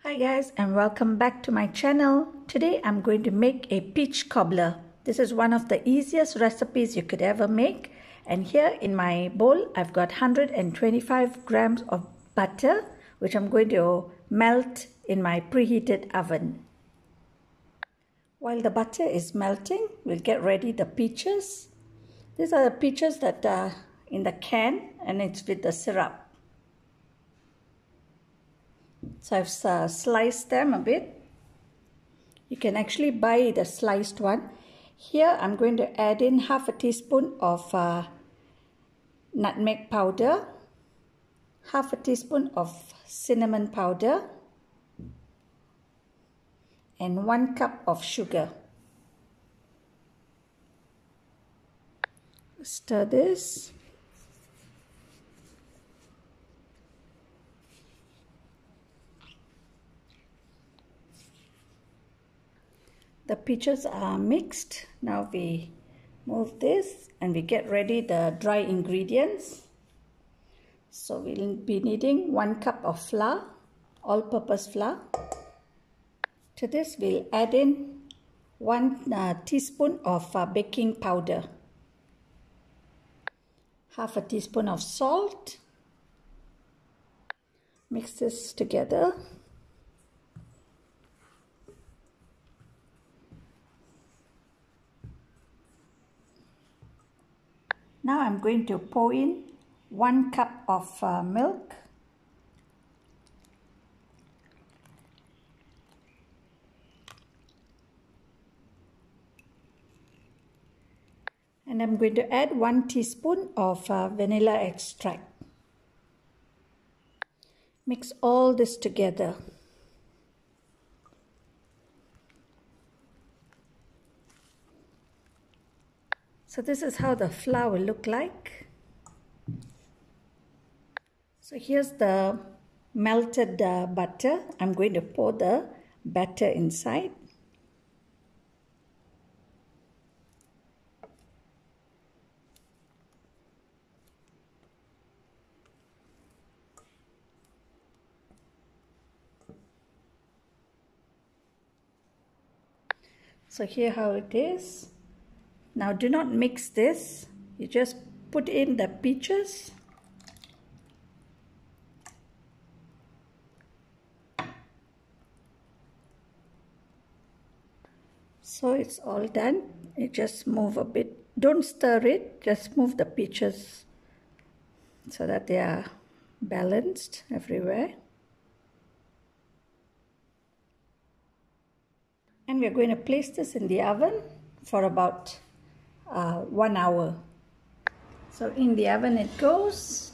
Hi guys, and welcome back to my channel. Today I'm going to make a peach cobbler. This is one of the easiest recipes you could ever make. And here in my bowl I've got 125 grams of butter, which I'm going to melt in my preheated oven. While the butter is melting, we'll get ready the peaches. These are the peaches that are in the can, and it's with the syrup. So I've sliced them a bit. You can actually buy the sliced one. Here I'm going to add in half a teaspoon of nutmeg powder, half a teaspoon of cinnamon powder, and 1 cup of sugar. Stir this. The peaches are mixed. Now we move this and we get ready the dry ingredients. So we'll be needing 1 cup of flour, all-purpose flour. To this we'll add in 1 teaspoon of baking powder, half a teaspoon of salt. Mix this together. Now I'm going to pour in 1 cup of milk. And I'm going to add 1 teaspoon of vanilla extract. Mix all this together. So this is how the flour will look like. So here's the melted butter. I'm going to pour the batter inside. So here how it is. Now do not mix this. You just put in the peaches. So it's all done. You just move a bit. Don't stir it. Just move the peaches so that they are balanced everywhere. And we're going to place this in the oven for about 1 hour. So in the oven it goes.